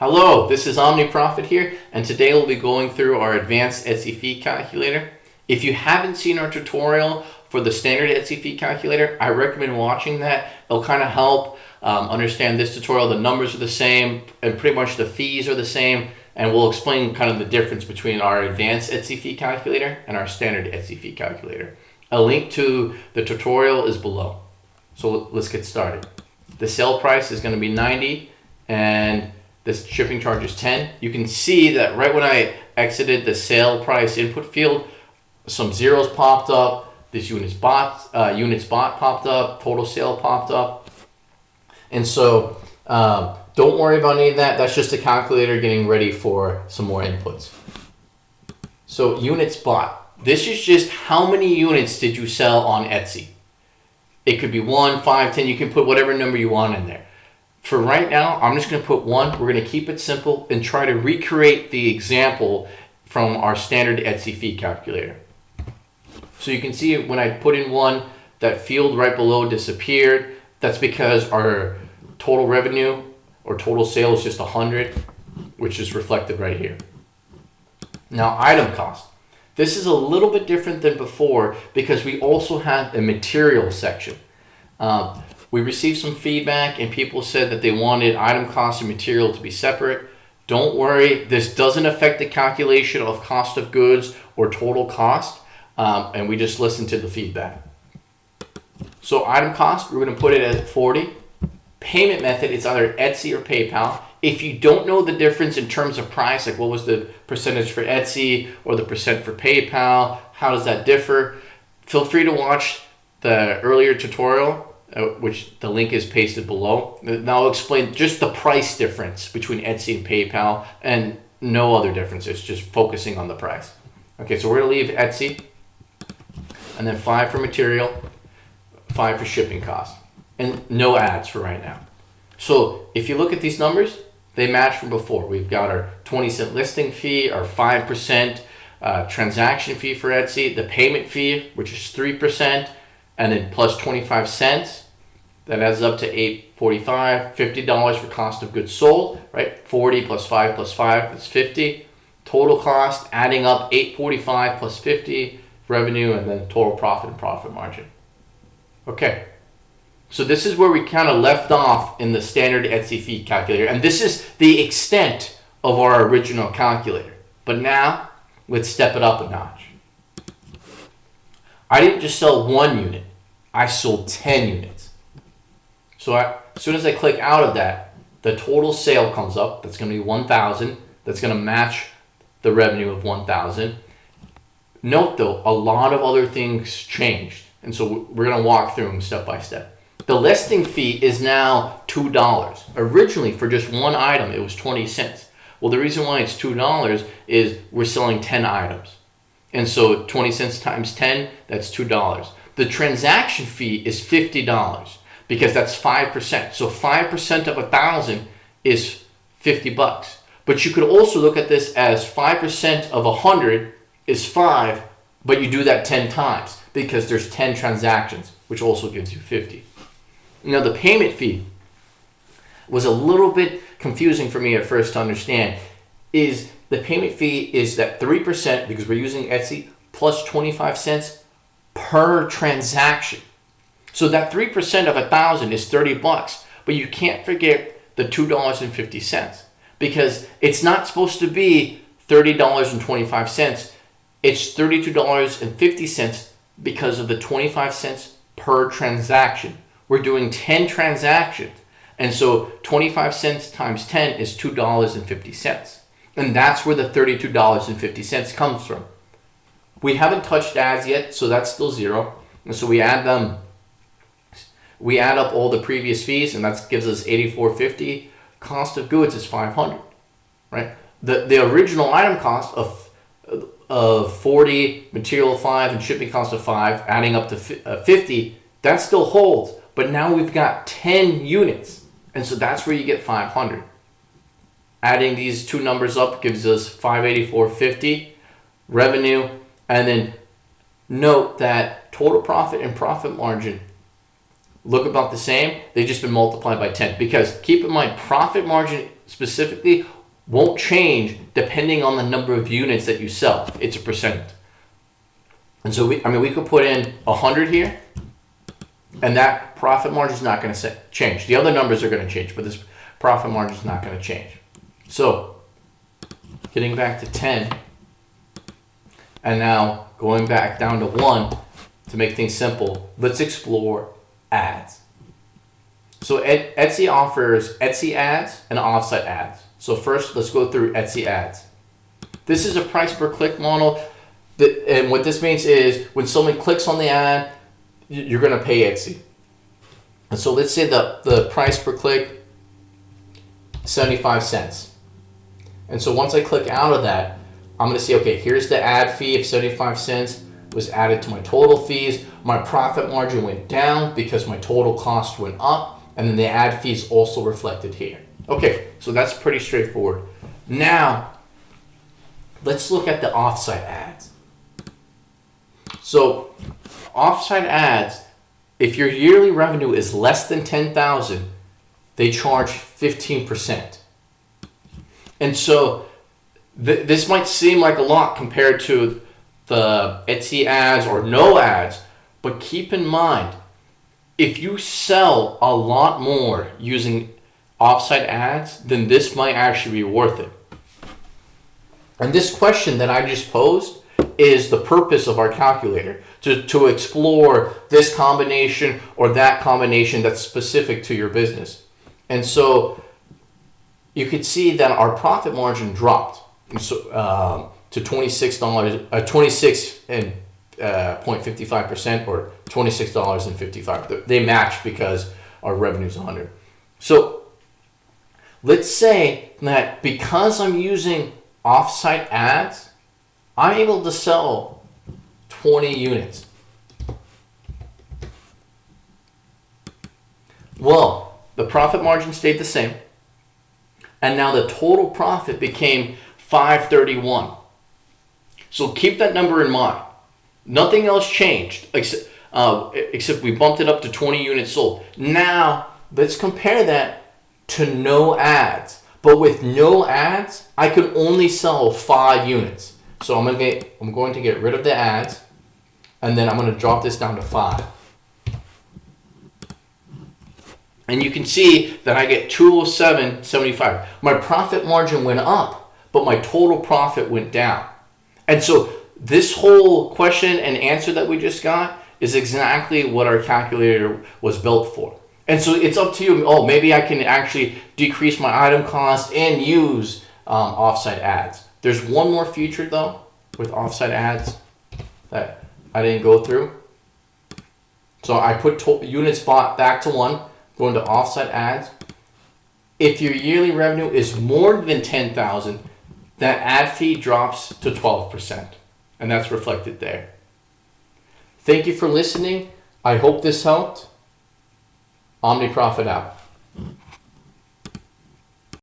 Hello, this is Omni Profit here, and today we'll be going through our advanced Etsy fee calculator. If you haven't seen our tutorial for the standard Etsy fee calculator, I recommend watching that. It'll kind of help understand this tutorial. The numbers are the same, and pretty much the fees are the same, and we'll explain kind of the difference between our advanced Etsy fee calculator and our standard Etsy fee calculator. A link to the tutorial is below. So let's get started. The sale price is going to be $90, and this shipping charge is $10. You can see that right when I exited the sale price input field, some zeros popped up. This units bought popped up. Total sale popped up. And so don't worry about any of that. That's just a calculator getting ready for some more inputs. So units bought. This is just how many units did you sell on Etsy. It could be 1, 5, 10. You can put whatever number you want in there. For right now, I'm just going to put 1. We're going to keep it simple and try to recreate the example from our standard Etsy fee calculator. So you can see when I put in 1, that field right below disappeared. That's because our total revenue or total sale is just 100, which is reflected right here. Now, item cost. This is a little bit different than before because we also have a material section. We received some feedback and people said that they wanted item cost and material to be separate. Don't worry, this doesn't affect the calculation of cost of goods or total cost, and we just listened to the feedback. So item cost, we're going to put it at 40. Payment method, it's either Etsy or PayPal. If you don't know the difference in terms of price, like what was the percentage for Etsy or the percent for PayPal, how does that differ? Feel free to watch the earlier tutorial, which the link is pasted below. Now I'll explain just the price difference between Etsy and PayPal and no other differences, just focusing on the price. Okay, so we're going to leave Etsy and then 5 for material, 5 for shipping costs, and no ads for right now. So if you look at these numbers, they match from before. We've got our 20-cent listing fee, our 5% transaction fee for Etsy, the payment fee, which is 3%, and then plus 25 cents. That adds up to $8.45, $50 for cost of goods sold, right? 40 plus 5 plus 5 is 50. Total cost adding up $8.45 plus 50 revenue, and then total profit and profit margin. Okay. So this is where we kind of left off in the standard Etsy fee calculator. And this is the extent of our original calculator. But now, let's step it up a notch. I didn't just sell 1 unit. I sold 10 units. So as soon as I click out of that, the total sale comes up. That's going to be $1,000. That's going to match the revenue of $1,000. Note though, a lot of other things changed. And so we're going to walk through them step by step. The listing fee is now $2. Originally, for just one item, it was 20 cents. Well, the reason why it's $2 is we're selling 10 items. And so 20 cents times 10, that's $2. The transaction fee is $50 because that's 5%. So 5% of 1,000 is $50. But you could also look at this as 5% of 100 is 5, but you do that 10 times because there's 10 transactions, which also gives you 50. Now, the payment fee was a little bit confusing for me at first to understand. Is the payment fee is that 3%, because we're using Etsy, plus 25 cents per transaction. So that 3% of 1,000 is $30, but you can't forget the $2.50 because it's not supposed to be $30.25. It's $32.50 because of the 25 cents per transaction. We're doing 10 transactions. And so 25 cents times 10 is $2.50. And that's where the $32.50 comes from. We haven't touched ads yet, so that's still 0. And so we add them. We add up all the previous fees, and that gives us $84.50. Cost of goods is $500, right? The original item cost of 40, material 5, and shipping cost of 5, adding up to 50, that still holds. But now we've got 10 units, and so that's where you get 500. Adding these two numbers up gives us $584.50 revenue, and then note that total profit and profit margin look about the same. They've just been multiplied by 10 because keep in mind, profit margin specifically won't change depending on the number of units that you sell. It's a percent. And so we could put in 100 here, and that profit margin is not going to change. The other numbers are going to change, but this profit margin is not going to change. So getting back to 10, and now going back down to 1 to make things simple, let's explore ads. So Etsy offers Etsy ads and offsite ads. So first, let's go through Etsy ads. This is a price per click model. And what this means is when someone clicks on the ad, you're going to pay Etsy. And so let's say the price per click, 75 cents. And so once I click out of that, I'm going to see, okay, here's the ad fee of 75 cents was added to my total fees. My profit margin went down because my total cost went up. And then the ad fee is also reflected here. Okay, so that's pretty straightforward. Now, let's look at the offsite ads. So, offsite ads, if your yearly revenue is less than $10,000, they charge 15%. And so, this might seem like a lot compared to the Etsy ads or no ads, but keep in mind, if you sell a lot more using offsite ads, then this might actually be worth it. And this question that I just posed is the purpose of our calculator, to explore this combination or that combination that's specific to your business. And so you could see that our profit margin dropped to $26.55% or $26.55. They match because our revenue is 100. So let's say that because I'm using offsite ads, I'm able to sell 20 units. Well, the profit margin stayed the same, and now the total profit became $531. So keep that number in mind. Nothing else changed except we bumped it up to 20 units sold. Now let's compare that to no ads. But with no ads, I could only sell 5 units. So I'm going to get rid of the ads, and then I'm going to drop this down to 5. And you can see that I get $207.75. My profit margin went up, but my total profit went down. And so this whole question and answer that we just got is exactly what our calculator was built for. And so it's up to you. Oh, maybe I can actually decrease my item cost and use offsite ads. There's one more feature though with offsite ads that I didn't go through. So I put units bought back to 1, going to offsite ads. If your yearly revenue is more than 10,000, that ad fee drops to 12%, and that's reflected there. Thank you for listening. I hope this helped. Omni Profit out.